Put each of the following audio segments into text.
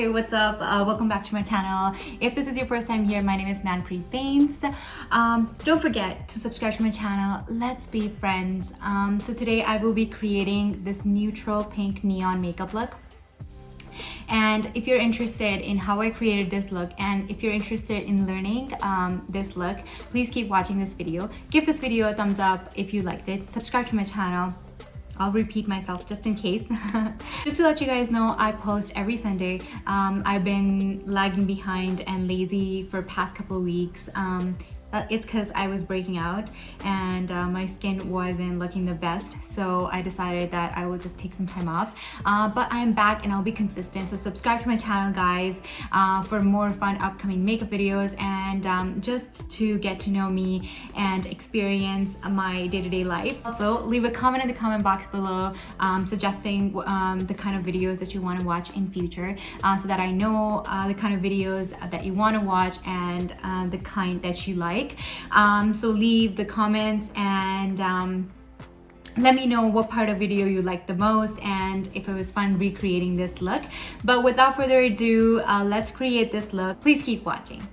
Hey, what's up? Welcome back to my channel. If this is your first time here, my name is Manpreet Bains. Don't forget to subscribe to my channel. Let's be friends. So today I will be creating this neutral pink neon makeup look. And if you're interested in how I created this look, and if you're interested in learning this look, please keep watching this video. Give this video a thumbs up if you liked it. Subscribe to my channel. I'll repeat myself just in case. Just to let you guys know, I post every Sunday. I've been lagging behind and lazy for past couple of weeks. It's because I was breaking out and my skin wasn't looking the best, so I decided that I will just take some time off. But I'm back and I'll be consistent, so subscribe to my channel, guys, for more fun upcoming makeup videos and just to get to know me and experience my day-to-day life. Also, leave a comment in the comment box below suggesting the kind of videos that you want to watch in future, so that I know the kind of videos that you want to watch and the kind that you like. So leave the comments and let me know what part of video you liked the most and if it was fun recreating this look. But without further ado, let's create this look. Please keep watching.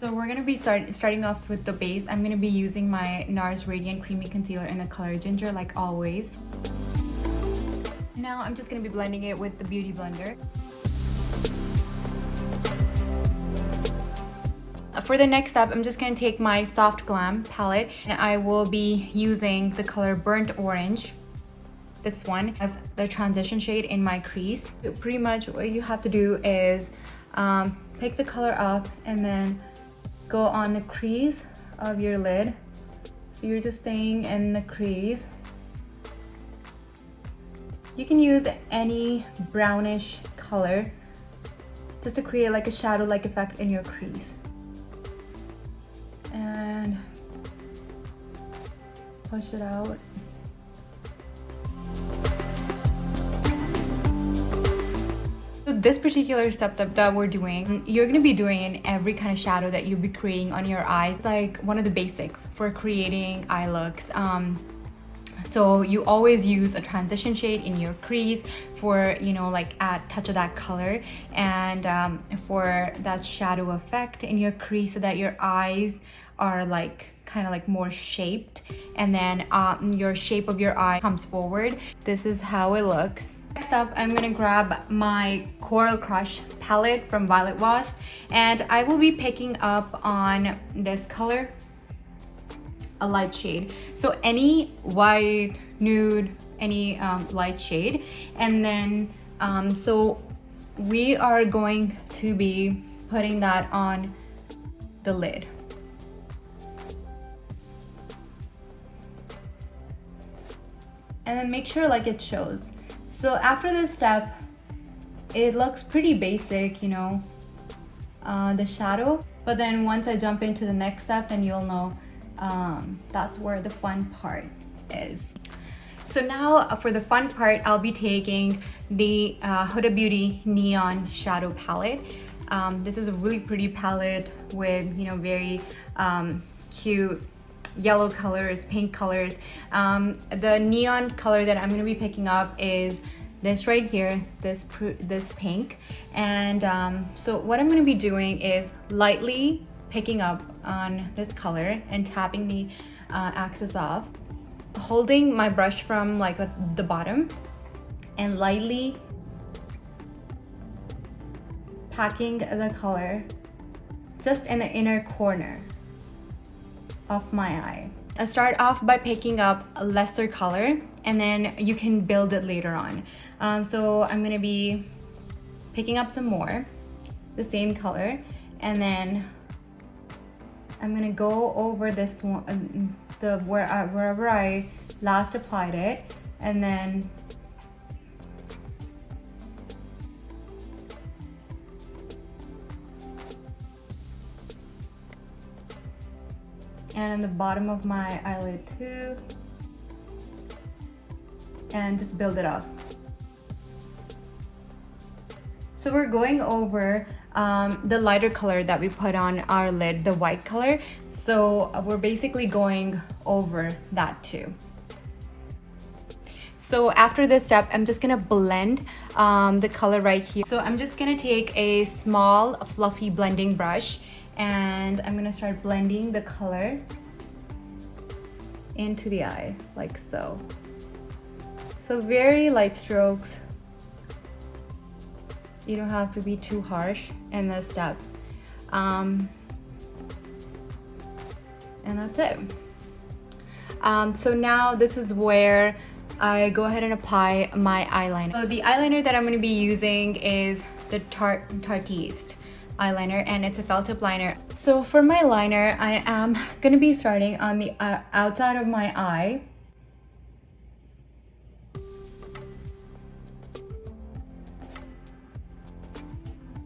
So we're gonna be starting off with the base. I'm gonna be using my NARS Radiant Creamy Concealer in the color Ginger, like always. Now I'm just gonna be blending it with the Beauty Blender. For the next step, I'm just going to take my Soft Glam palette and I will be using the color Burnt Orange, this one, as the transition shade in my crease. Pretty much what you have to do is pick the color up and then go on the crease of your lid. So you're just staying in the crease. You can use any brownish color just to create like a shadow-like effect in your crease. And push it out. So this particular step that we're doing, you're going to be doing in every kind of shadow that you'll be creating on your eyes. It's like one of the basics for creating eye looks. So you always use a transition shade in your crease for, you know, like add touch of that color and for that shadow effect in your crease so that your eyes are like kind of like more shaped, and then your shape of your eye comes forward. This is how it looks. Next up, I'm gonna grab my Coral Crush palette from Violet Voss, and I will be picking up on this color, a light shade. So any white, nude, any light shade. And then so we are going to be putting that on the lid. And then make sure like it shows. So after this step, it looks pretty basic, you know, the shadow. But then once I jump into the next step, then you'll know that's where the fun part is. So now for the fun part, I'll be taking the Huda Beauty Neon Shadow Palette. This is a really pretty palette with, you know, very cute yellow colors, pink colors. The neon color that I'm going to be picking up is this right here, this pink. And so what I'm going to be doing is lightly picking up on this color and tapping the axis off, holding my brush from like the bottom and lightly packing the color just in the inner corner of my eye. I start off by picking up a lesser color and then you can build it later on. So I'm gonna be picking up some more, the same color, and then I'm gonna go over this one, wherever I last applied it, and then on the bottom of my eyelid too, and just build it up. So we're going over the lighter color that we put on our lid, the white color. So we're basically going over that too. So after this step, I'm just gonna blend the color right here. So I'm just gonna take a small fluffy blending brush and I'm gonna start blending the color into the eye, like so. So very light strokes. You don't have to be too harsh in this step. And that's it. So now this is where I go ahead and apply my eyeliner. So the eyeliner that I'm going to be using is the Tartiste eyeliner, and it's a felt tip liner. So for my liner, I am going to be starting on the outside of my eye.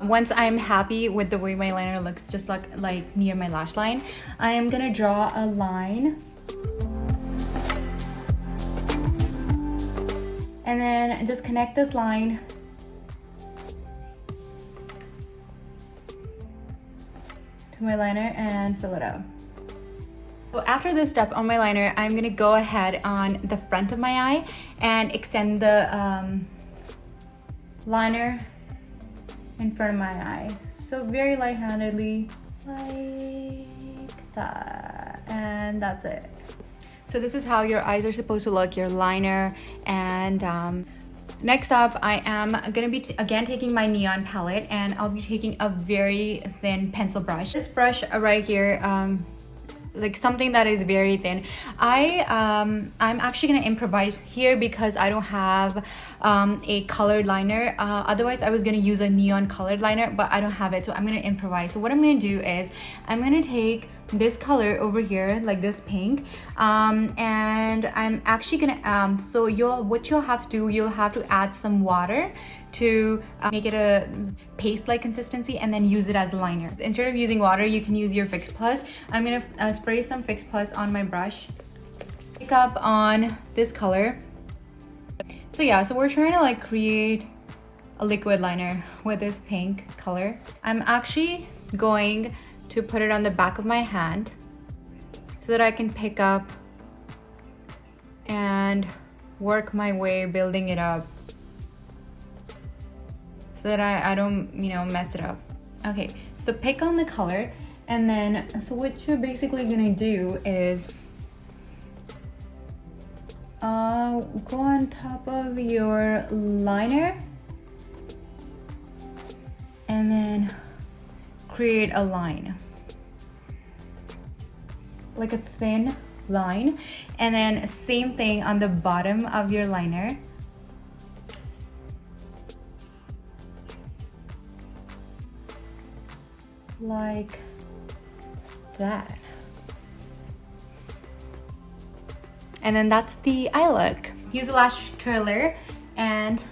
Once I'm happy with the way my liner looks, just like near my lash line, I am gonna draw a line. And then just connect this line to my liner and fill it out. So after this step on my liner, I'm gonna go ahead on the front of my eye and extend the liner in front of my eye. So very light-handedly, like that, and that's it. So this is how your eyes are supposed to look, your liner. And next up, I am gonna be again taking my neon palette, and I'll be taking a very thin pencil brush. This brush right here, like something that is very thin. I'm actually gonna improvise here because I don't have a colored liner. Otherwise I was gonna use a neon colored liner, but I don't have it, so I'm gonna improvise. So what I'm gonna do is I'm gonna take this color over here, like this pink, and I'm actually gonna so what you'll have to do, you'll have to add some water to make it a paste-like consistency and then use it as a liner. Instead of using water, you can use your Fix Plus. I'm gonna spray some Fix Plus on my brush, pick up on this color. So yeah, so we're trying to like create a liquid liner with this pink color. I'm actually going to put it on the back of my hand so that I can pick up and work my way building it up so that I don't, you know, mess it up. Okay, so pick on the color, and then so what you're basically gonna do is go on top of your liner and then create a line, like a thin line, and then same thing on the bottom of your liner. Like that. And then that's the eye look. Use a lash curler and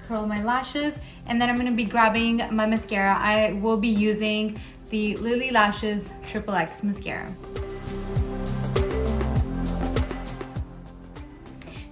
curl my lashes, and then I'm gonna be grabbing my mascara. I will be using the Lily Lashes XXX mascara.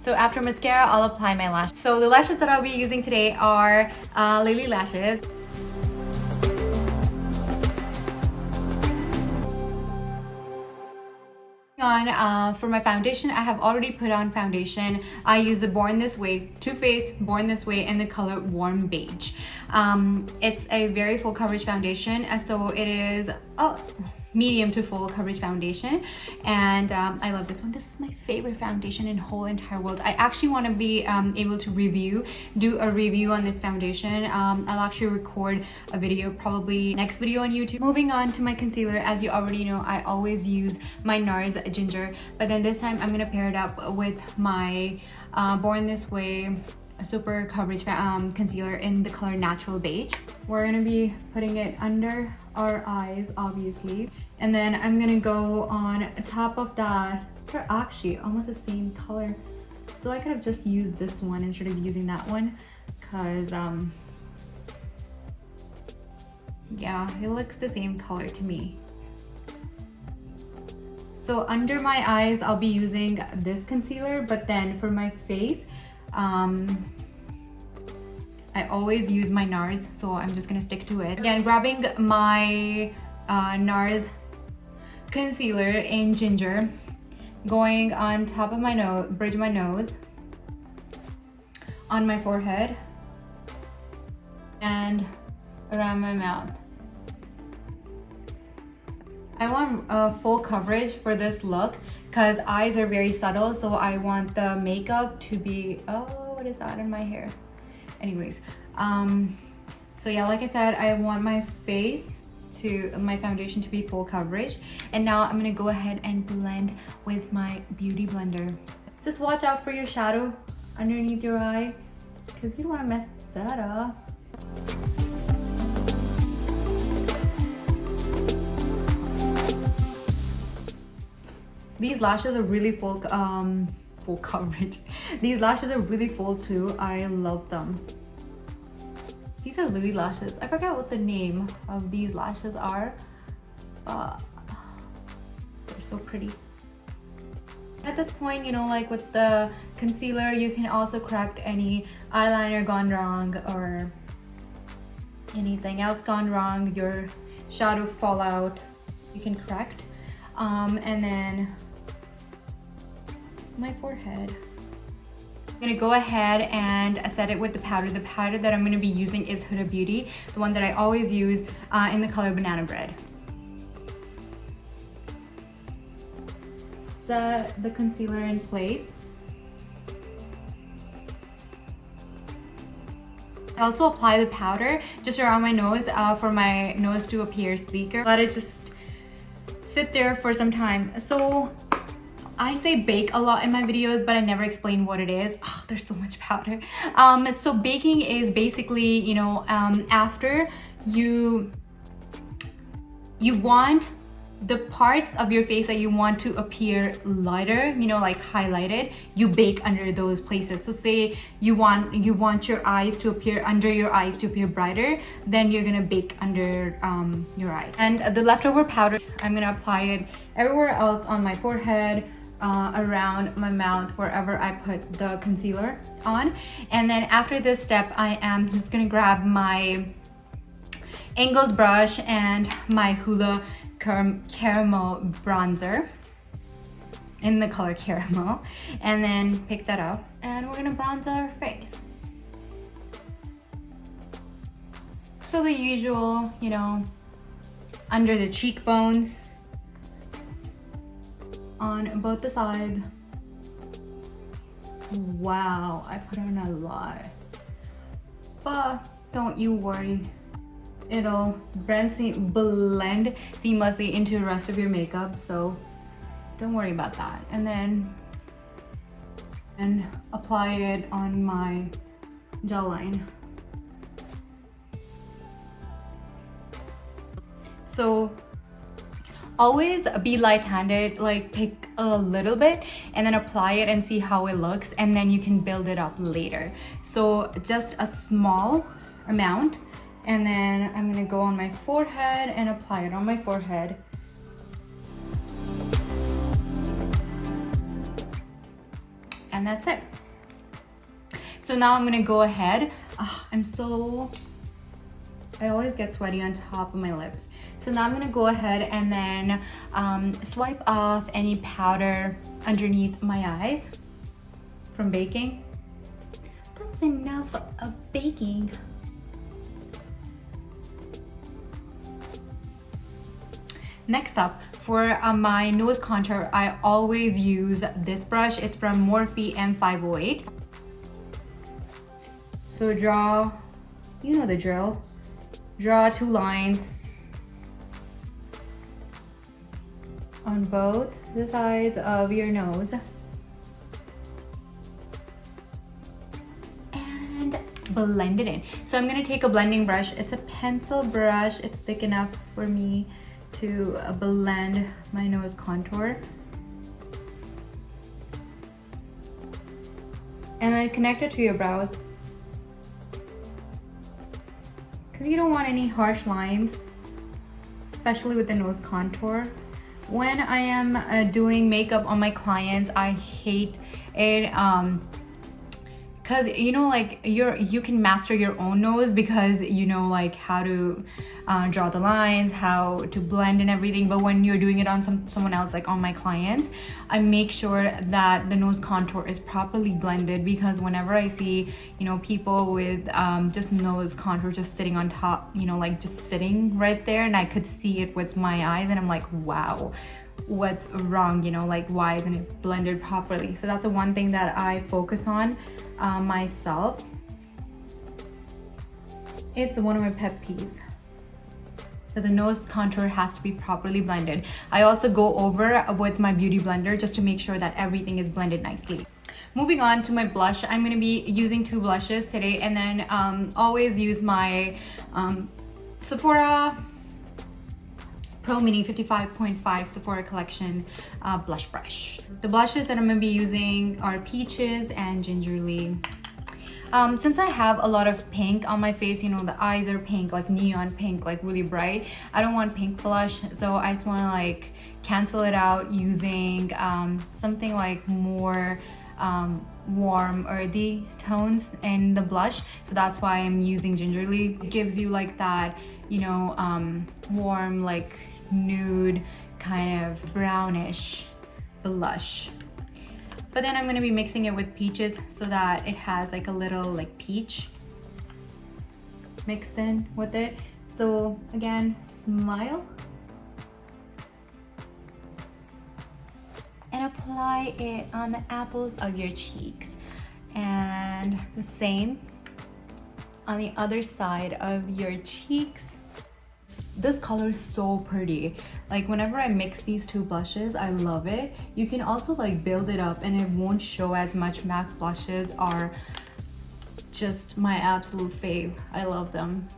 So after mascara, I'll apply my lash. So the lashes that I'll be using today are Lily Lashes. For my foundation, I have already put on foundation. I use the Born This Way, Too Faced Born This Way in the color Warm Beige. It's a very full coverage foundation, so it is medium to full coverage foundation, and I love this one. This is my favorite foundation in the whole entire world. I actually want to be able to do a review on this foundation. I'll actually record a video, probably next video on YouTube. Moving on to my concealer, as you already know, I always use my NARS Ginger, but then this time I'm gonna pair it up with my Born This Way super coverage concealer in the color Natural Beige. We're gonna be putting it under our eyes, obviously, and then I'm gonna go on top of that. They're actually almost the same color, so I could have just used this one instead of using that one, because yeah, it looks the same color to me. So under my eyes, I'll be using this concealer, but then for my face, I always use my NARS, so I'm just gonna stick to it. Again, grabbing my NARS concealer in Ginger, going on top of my nose, bridge of my nose, on my forehead, and around my mouth. I want full coverage for this look because eyes are very subtle, so I want the makeup to be, oh, what is that in my hair? Anyways, so yeah, like I said, I want my foundation to be full coverage. And now I'm gonna go ahead and blend with my beauty blender. Just watch out for your shadow underneath your eye because you don't want to mess that up. These lashes are really full coverage. These lashes are really full too. I love them. These are Lily lashes. I forgot what the name of these lashes are, but they're so pretty. At this point, you know, like with the concealer, you can also correct any eyeliner gone wrong or anything else gone wrong, your shadow fallout, you can correct. And then my forehead. I'm gonna go ahead and set it with the powder. The powder that I'm gonna be using is Huda Beauty, the one that I always use in the color Banana Bread. Set the concealer in place. I also apply the powder just around my nose for my nose to appear sleeker. Let it just sit there for some time. So I say bake a lot in my videos, but I never explain what it is. Oh, there's so much powder. So baking is basically, you know, after you want the parts of your face that you want to appear lighter, you know, like highlighted, you bake under those places. So say you want your eyes to appear, under your eyes to appear brighter, then you're gonna bake under your eyes. And the leftover powder, I'm gonna apply it everywhere else on my forehead, around my mouth, wherever I put the concealer on. And then after this step, I am just gonna grab my angled brush and my Hoola caramel bronzer in the color caramel, and then pick that up and we're gonna bronze our face. So the usual, you know, under the cheekbones, on both the sides. Wow, I put on a lot, but don't you worry, it'll blend seamlessly into the rest of your makeup, so don't worry about that. And then apply it on my jawline. So always be light-handed, like pick a little bit and then apply it and see how it looks, and then you can build it up later. So just a small amount, and then I'm gonna go on my forehead and apply it on my forehead. And that's it. So now I'm gonna go ahead. I always get sweaty on top of my lips. So now I'm gonna go ahead and then swipe off any powder underneath my eyes from baking. That's enough of baking. Next up, for my nose contour, I always use this brush. It's from Morphe M508. So draw, you know the drill. Draw 2 lines on both the sides of your nose. And blend it in. So I'm gonna take a blending brush. It's a pencil brush. It's thick enough for me to blend my nose contour. And then connect it to your brows, because you don't want any harsh lines, especially with the nose contour. When I am doing makeup on my clients, I hate it because you know, like you can master your own nose because you know like how to draw the lines, how to blend and everything. But when you're doing it on someone else, like on my clients, I make sure that the nose contour is properly blended, because whenever I see, you know, people with just nose contour just sitting on top, you know, like just sitting right there, and I could see it with my eyes, and I'm like, wow, what's wrong, you know, like why isn't it blended properly? So that's the one thing that I focus on myself. It's one of my pet peeves, that the nose contour has to be properly blended. I also go over with my beauty blender just to make sure that everything is blended nicely. Moving on to my blush, I'm going to be using 2 blushes today, and then always use my Sephora Pro Mini 55.5 Sephora Collection blush brush. The blushes that I'm going to be using are Peaches and Gingerly. Since I have a lot of pink on my face, you know, the eyes are pink, like neon pink, like really bright, I don't want pink blush, so I just want to like cancel it out using something like more warm earthy tones in the blush. So that's why I'm using Gingerly. It gives you like that, you know, warm, like nude kind of brownish blush. But then I'm going to be mixing it with Peaches so that it has like a little like peach mixed in with it. So again, smile and apply it on the apples of your cheeks, and the same on the other side of your cheeks. This color is so pretty. Like whenever I mix these 2 blushes, I love it. You can also like build it up and it won't show as much. MAC blushes are just my absolute fave. I love them.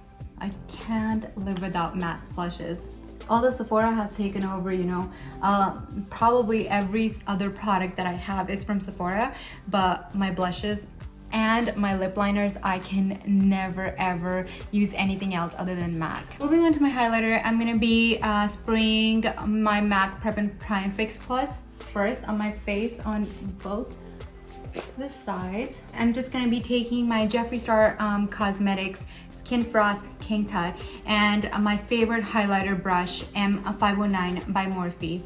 I can't live without MAC blushes. Although Sephora has taken over, you know, probably every other product that I have is from Sephora, but my blushes and my lip liners, I can never ever use anything else other than MAC. Moving on to my highlighter, I'm gonna be spraying my MAC Prep and Prime Fix Plus first on my face on both the sides. I'm just gonna be taking my Jeffree Star Cosmetics Skin Frost King Tut and my favorite highlighter brush, M509 by Morphe.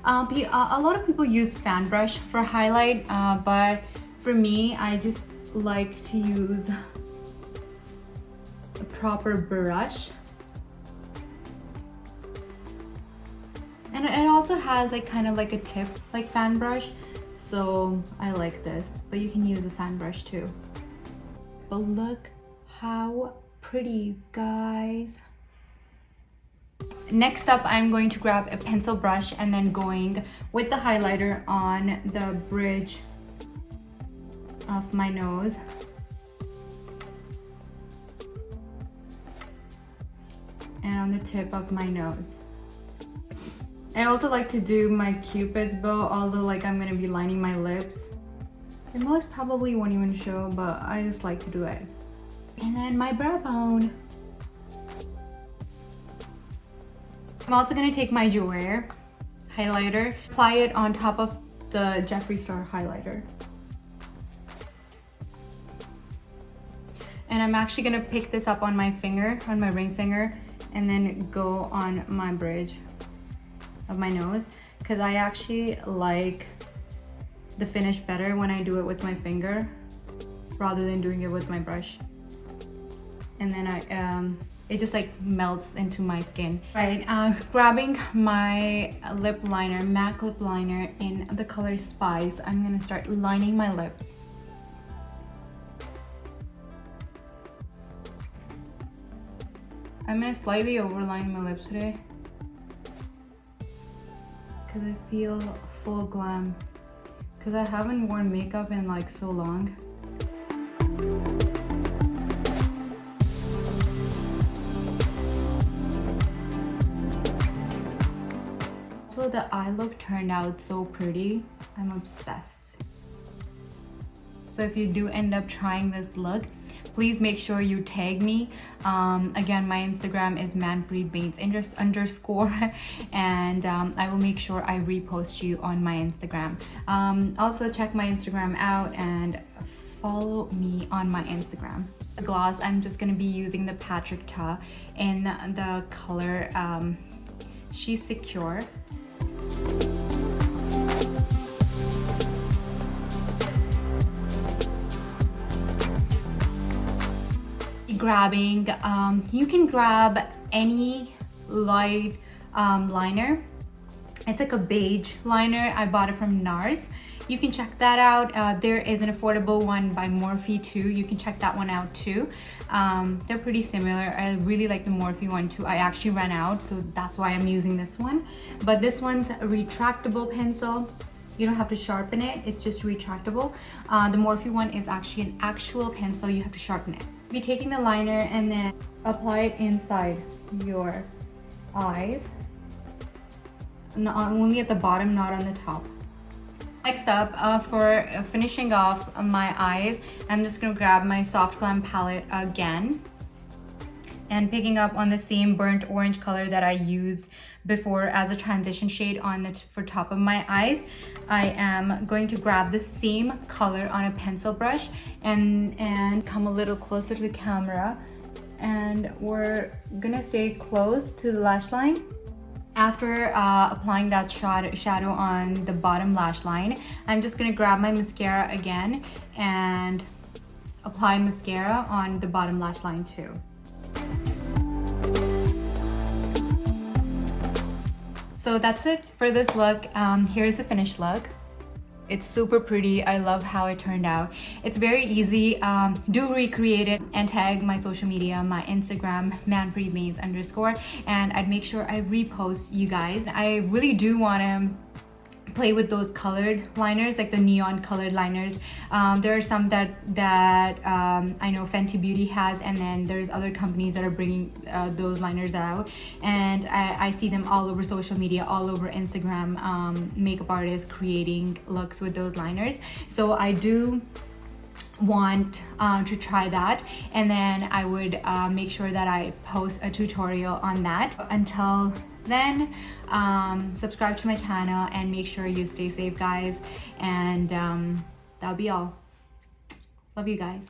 A lot of people use fan brush for highlight, but for me, I just like to use a proper brush. And it also has like kind of like a tip like fan brush, so I like this, but you can use a fan brush too. But look how pretty, guys. Next up, I'm going to grab a pencil brush and then going with the highlighter on the bridge of my nose. And on the tip of my nose. I also like to do my Cupid's bow, although like I'm gonna be lining my lips. It most probably won't even show, but I just like to do it. And then my brow bone. I'm also gonna take my Jouer highlighter, apply it on top of the Jeffree Star highlighter. And I'm actually gonna pick this up on my finger, on my ring finger, and then go on my bridge of my nose, because I actually like the finish better when I do it with my finger rather than doing it with my brush. And then it just like melts into my skin. Right, grabbing my lip liner, MAC lip liner in the color Spice, I'm gonna start lining my lips. I'm gonna slightly overline my lips today because I feel full glam, because I haven't worn makeup in like so long. So the eye look turned out so pretty. I'm obsessed. So if you do end up trying this look, please make sure you tag me. Again, my Instagram is Manpreet Bains _ and I will make sure I repost you on my Instagram. Also check my Instagram out and follow me on my Instagram. The gloss, I'm just gonna be using the Patrick Ta in the color She's Secure. Grabbing, you can grab any light liner. It's like a beige liner. I bought it from NARS. You can check that out. There is an affordable one by Morphe too. You can check that one out too. They're pretty similar. I really like the Morphe one too. I actually ran out, so that's why I'm using this one. But this one's a retractable pencil. You don't have to sharpen it, it's just retractable. The Morphe one is actually an actual pencil. You have to sharpen it. Be taking the liner and then apply it inside your eyes. Not only at the bottom, not on the top. Next up, for finishing off my eyes, I'm just gonna grab my Soft Glam palette again and picking up on the same burnt orange color that I used before as a transition shade on the for top of my eyes. I am going to grab the same color on a pencil brush and come a little closer to the camera, and we're gonna stay close to the lash line. After applying that shadow on the bottom lash line, I'm just gonna grab my mascara again and apply mascara on the bottom lash line too. So that's it for this look. Here's the finished look. It's super pretty. I love how it turned out. It's very easy. Do recreate it and tag my social media, my Instagram, Manpreet Bains _ and I'd make sure I repost you guys. I really do want to play with those colored liners, like the neon colored liners. There are some that I know Fenty Beauty has, and then there's other companies that are bringing those liners out, and I see them all over social media, all over Instagram, makeup artists creating looks with those liners. So I do want to try that, and then I would make sure that I post a tutorial on that. Until then, subscribe to my channel and make sure you stay safe, guys, and that'll be all. Love you guys.